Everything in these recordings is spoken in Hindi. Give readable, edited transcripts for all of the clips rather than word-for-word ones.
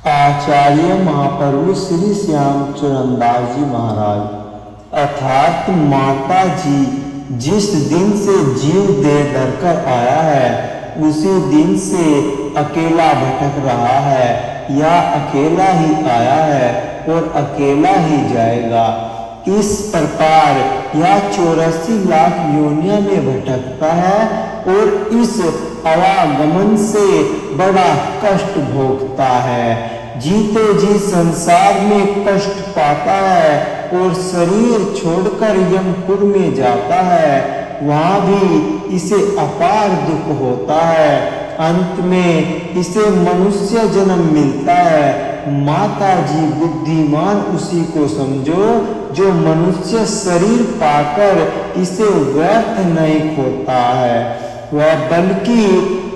आचार्य महाप्रभु श्री श्याम चरणदास जी महाराज अर्थात माता जी जिस दिन से जीव देह धरकर आया है उसी दिन से अकेला भटक रहा है या अकेला ही आया है और अकेला ही जाएगा। इस प्रकार यह 84 लाख योनियों में भटकता है और इस आवागमन से बड़ा कष्ट भोगता है। जीते जी संसार में कष्ट पाता है और शरीर छोड़कर यमपुर में जाता है, वहां भी इसे अपार दुख होता है। अंत में इसे मनुष्य जन्म मिलता है। माता जी बुद्धिमान उसी को समझो जो मनुष्य शरीर पाकर इसे व्यर्थ नहीं खोता है, वह बल्कि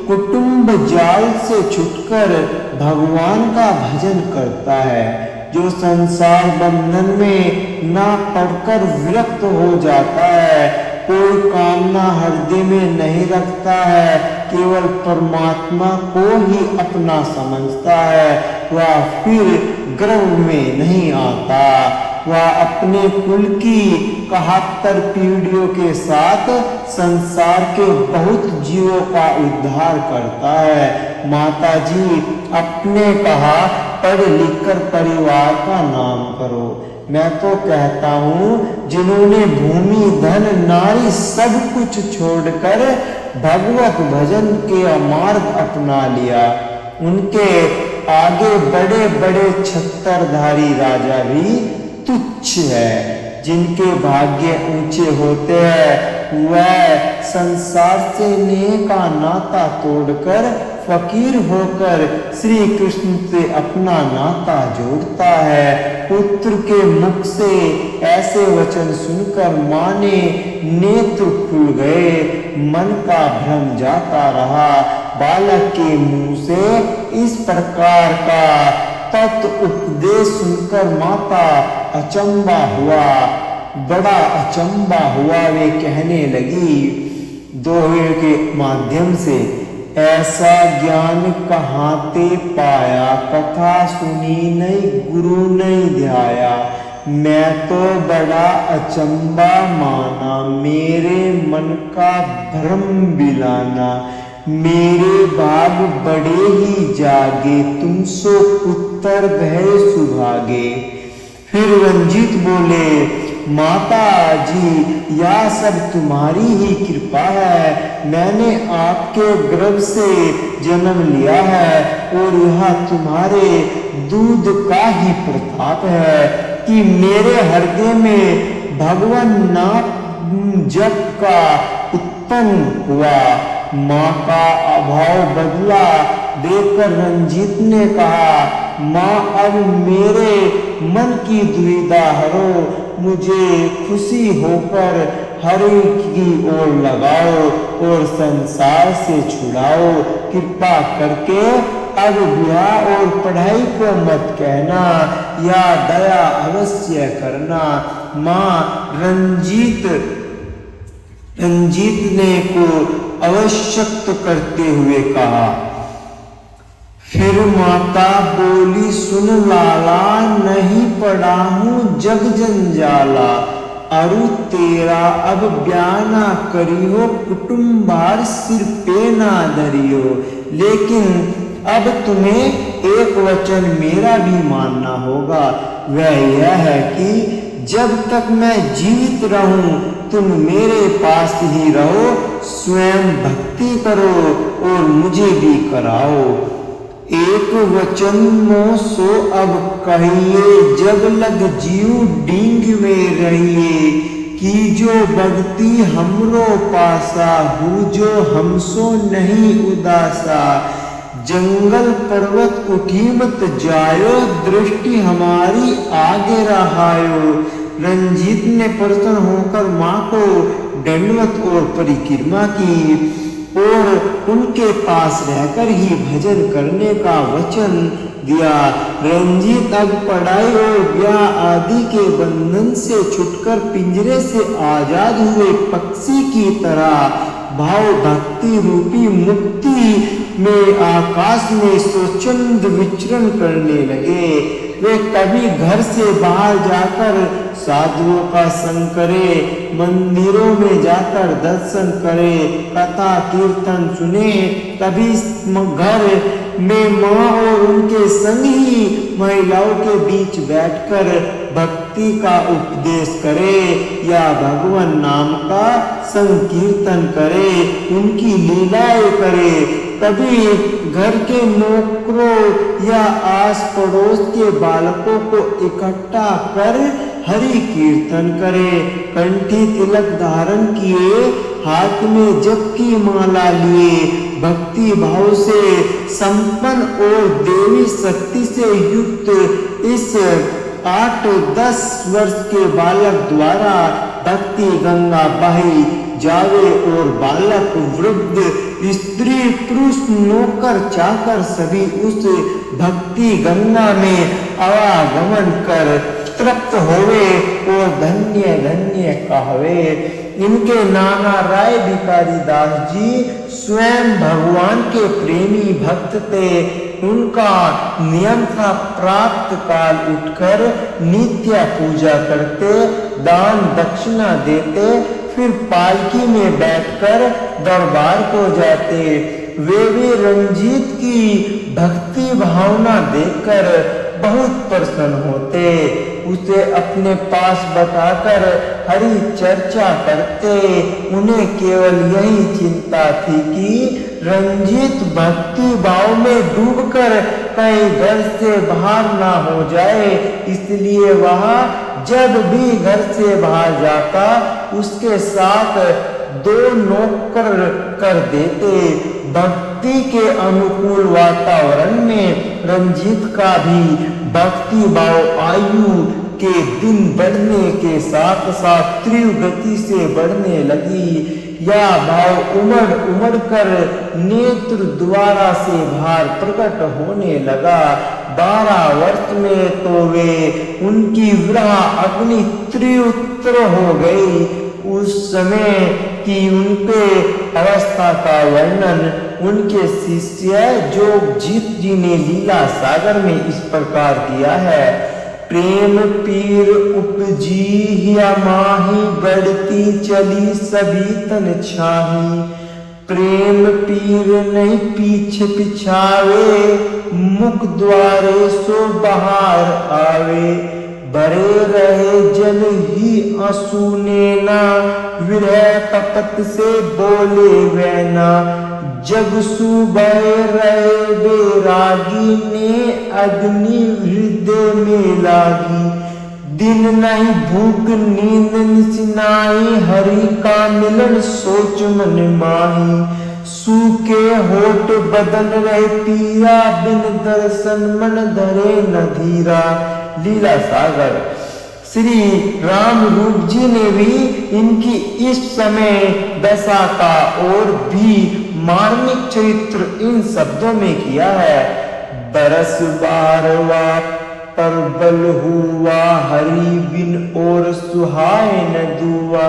कुटुंब जाल से छुटकर भगवान का भजन करता है। जो संसार बंधन में ना पड़कर विरक्त हो जाता है, कोई कामना हृदय में नहीं रखता है, केवल परमात्मा को ही अपना समझता है, वह फिर गर्भ में नहीं आता। वह अपने कुल की 71 पीढ़ियों के साथ संसार के बहुत जीवों का उद्धार करता है। माता जी अपने कहा पढ़ लिख कर परिवार का नाम करो। मैं तो कहता हूँ जिन्होंने भूमि धन नारी सब कुछ छोड़कर भगवत भजन के मार्ग अपना लिया, उनके आगे बड़े बड़े छत्रधारी राजा भी तुच्छ है। जिनके भाग्य ऊंचे होते हैं वह संसार से नेह का नाता तोड़कर फकीर होकर श्री कृष्ण से अपना नाता जोड़ता है। पुत्र के मुख से ऐसे वचन सुनकर माँ ने नेत्र खुल गए, मन का भ्रम जाता रहा। बालक के मुंह से इस प्रकार का तत्व उपदेश सुनकर माता अचंबा हुआ, बड़ा अचंबा हुआ। वे कहने लगी दोहे के माध्यम से, ऐसा ज्ञान कहाँ ते पाया, कथा सुनी नहीं गुरु नहीं ध्याया। मैं तो बड़ा अचंबा माना, मेरे मन का भ्रम बिलाना। मेरे बाग बड़े ही जागे, तुम सो पुत्र भय सुभागे। फिर रंजीत बोले, माता जी यह सब तुम्हारी ही कृपा है। मैंने आपके गर्भ से जन्म लिया है और यह तुम्हारे दूध का ही प्रताप है कि मेरे हृदय में भगवान नाम जप का उत्पन्न हुआ। माँ का अभाव बदला देखकर रंजीत ने कहा, माँ अब मेरे मन की दुविधा हरो, मुझे खुशी होकर हरि की ओर लगाओ और संसार से छुड़ाओ। कृपा करके अब ब्याह और पढ़ाई को मत कहना या दया अवश्य करना। माँ रंजीत ने को आवश्यक करते हुए कहा। फिर माता बोली, सुन लाला नहीं पड़ा हूँ जग जंजाला, अरु तेरा अब ब्याह ना करियो, कुटुम्बार सिर पे ना धरियो। लेकिन अब तुम्हें एक वचन मेरा भी मानना होगा, वह यह है कि जब तक मैं जीवित रहूं तुम मेरे पास ही रहो, स्वयं भक्ति करो और मुझे भी कराओ। एक वचन मो सो अब कहिए, जब लग जीव डींग में रहिए। की जो भक्ति हमरो पासा, हूँ जो हमसो नहीं उदासा। जंगल पर्वत उठी मत जायो, दृष्टि हमारी आगे रहायो। रंजीत ने प्रसन्न होकर माँ को दंडवत और परिक्रमा की और उनके पास रहकर ही भजन करने का वचन दिया। रंजीत अब पढ़ाई और ब्याह आदि के बंधन से छुटकर पिंजरे से आजाद हुए पक्षी की तरह भाव भक्ति रूपी मुक्ति में आकाश में स्वच्छंद विचरण करने लगे। वे कभी घर से बाहर जाकर साधुओं का संग करे, मंदिरों में जाकर दर्शन करे, कथा कीर्तन सुने, कभी घर में माँ और उनके संग ही महिलाओं के बीच बैठकर भक्ति का उपदेश करे या भगवान नाम का संकीर्तन करे, उनकी लीलाएं करे। कभी घर के नौकरों या आस पड़ोस के बालकों को इकट्ठा कर हरि कीर्तन करे, कंठी तिलक धारण किए, हाथ में जप की माला लिए, भक्ति भाव से संपन्न और देवी शक्ति से युक्त इस 8-10 वर्ष के बालक द्वारा भक्ति गंगा बही जावे और बालक वृद्ध स्त्री पुरुष नौकर चाकर सभी उस भक्ति गंगा में आवागमन कर तृप्त होवे और धन्य धन्य कहवे। इनके नाना राय भिखारी दास जी स्वयं भगवान के प्रेमी भक्त थे। उनका नियम था प्राप्त काल उठकर नित्य पूजा करते, दान दक्षिणा देते, फिर पालकी में बैठकर दरबार को जाते। वे भी रंजीत की भक्ति भावना देखकर बहुत प्रसन्न होते, उसे अपने पास बताकर हरि चर्चा करते। उन्हें केवल यही चिंता थी कि रंजीत भक्ति भाव में डूबकर कहीं घर से बाहर ना हो जाए, इसलिए वह जब भी घर से बाहर जाता उसके साथ 2 नौकर कर देते। भक्ति के अनुकूल वातावरण में रंजीत का भी भक्ति भाव आयु के दिन बढ़ने के साथ साथ तीव्र गति से बढ़ने लगी। यह भाव उमड़ उमड़ कर नेत्र द्वारा से बाहर प्रकट होने लगा। 12 वर्ष में तो वे उनकी विरह अग्नि तीव्र हो गई। उस समय की उनके अवस्था का वर्णन उनके शिष्य जोगजीत जी ने लीला सागर में इस प्रकार किया है। प्रेम पीर उपजी माही बढ़ती चली सभी तन छाही, प्रेम पीर नहीं पीछे पिछावे, मुख द्वारे सो बाहर आवे, भरे रहे जल ही असुने ना, विरह कपट से बोले वैना, जग सुबह रहे बेरागी ने अग्नि हृदय में लागी, दिन नहीं भूख नींद निसिनाई, हरि का मिलन सोच मन माही, सूखे होठ बदन रहे पीरा, बिन दर्शन मन धरे न धीरा। लीला सागर श्री राम रूप जी ने भी इनकी इस समय दशा का और भी मार्मिक चरित्र इन शब्दों में किया है। बरस बारवा परबल हुआ, हरि बिन और सुहाय न दुआ,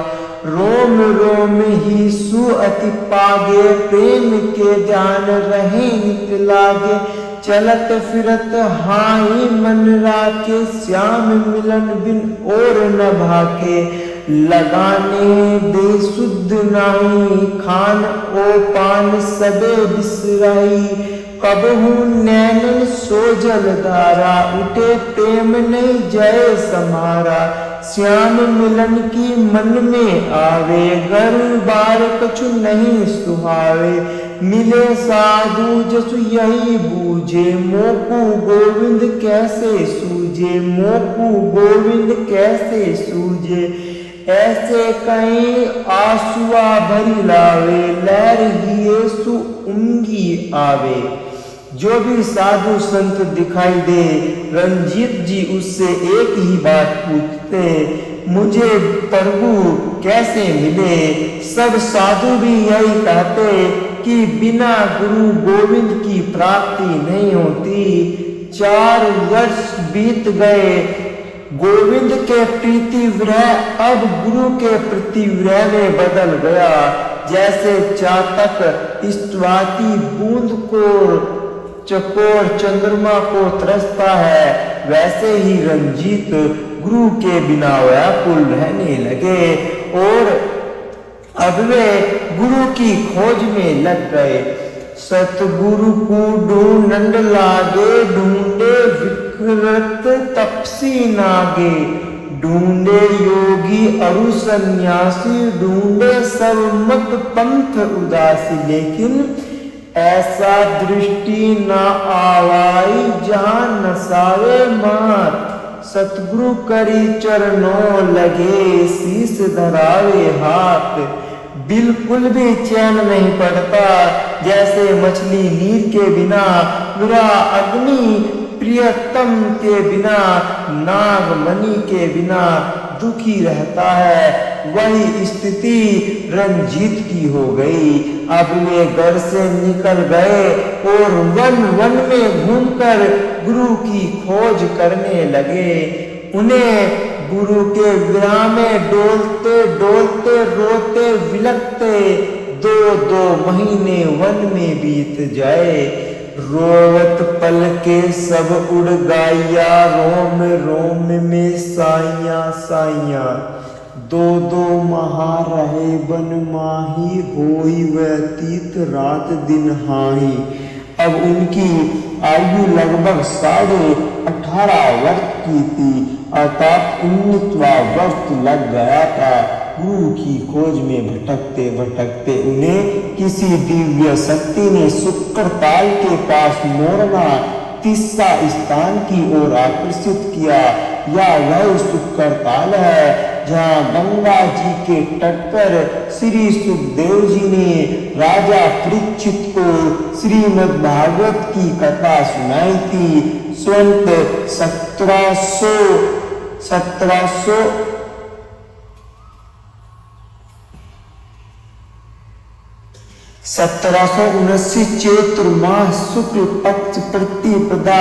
रोम रोम ही सु अति पागे, प्रेम के जान रहे नित लागे, चलत फिरत हाई मन राखे, श्याम मिलन बिन और न भाके, लगाने बेसुध नाही, खान ओ पान सबे बिसराई, कबहू नैनन सोजल धारा, उठे प्रेम नहीं जय समारा, श्याम मिलन की मन में आवे, घर बार कछु नहीं सुहावे, मिले साधु जसु यही बूझे, मोकू गोविंद कैसे सूझे, मोकू गोविंद कैसे सूझे, ऐसे कहीं आंसुआ भरी लावे, लहर ही सु उंगी आवे। जो भी साधु संत दिखाई दे, रंजीत जी उससे एक ही बात पूछते, मुझे प्रभु कैसे मिले। सब साधु भी यही कहते कि बिना गुरु गोविंद की प्राप्ति नहीं होती। 4 वर्ष बीत गए, गोविंद के प्रति विरह अब गुरु के प्रति विरह में बदल गया। जैसे चातक इष्टवाती बूंद को चकोर चंद्रमा को तरसता है, वैसे ही रंजीत गुरु के बिना व्याकुल रहने लगे और अब वे गुरु की खोज में लग गए। सतगुरु को ढूंढ लागे, ढूंढे विकृत तपसी नागे, ढूंढे योगी अरु सन्यासी, ढूंढे सब मत पंथ उदासी, लेकिन ऐसा दृष्टि न आवाई जहां नसावे मात। सतगुरु करी चरणों लगे, शीस धरावे हाथ, बिल्कुल भी चैन नहीं पड़ता, जैसे मछली नीर के बिना, बुरा अग्नि प्रियतम के बिना, नागमणि के बिना दुखी रहता है। वही स्थिति रंजीत की हो गई। अब वे घर से निकल गए और वन वन में घूमकर गुरु की खोज करने लगे। उन्हें गुरु के विरह में डोलते डोलते रोते विलखते 2-2 महीने वन में बीत जाए। रोवत पल के सब उड़ गाया, रोम रोम में साइया साइया, 2-2 माह रहे बन माही, होई व्यतीत रात दिन हाही। अब उनकी आयु लगभग 18.5 वर्ष की थी, अर्थात 19वां वर्ष लग गया था। गुरु की खोज में भटकते भटकते उन्हें किसी दिव्य शक्ति ने शुक्रताल के पास मोरना तीसरा स्थान की ओर आकर्षित किया। यह वह शुक्रताल है जहाँ गंगा जी के तट पर श्री सुखदेव जी ने राजा परीक्षित को श्रीमद् भागवत की कथा सुनाई थी। स्वंत 1779 चैत्र माह शुक्ल पक्ष प्रतिपदा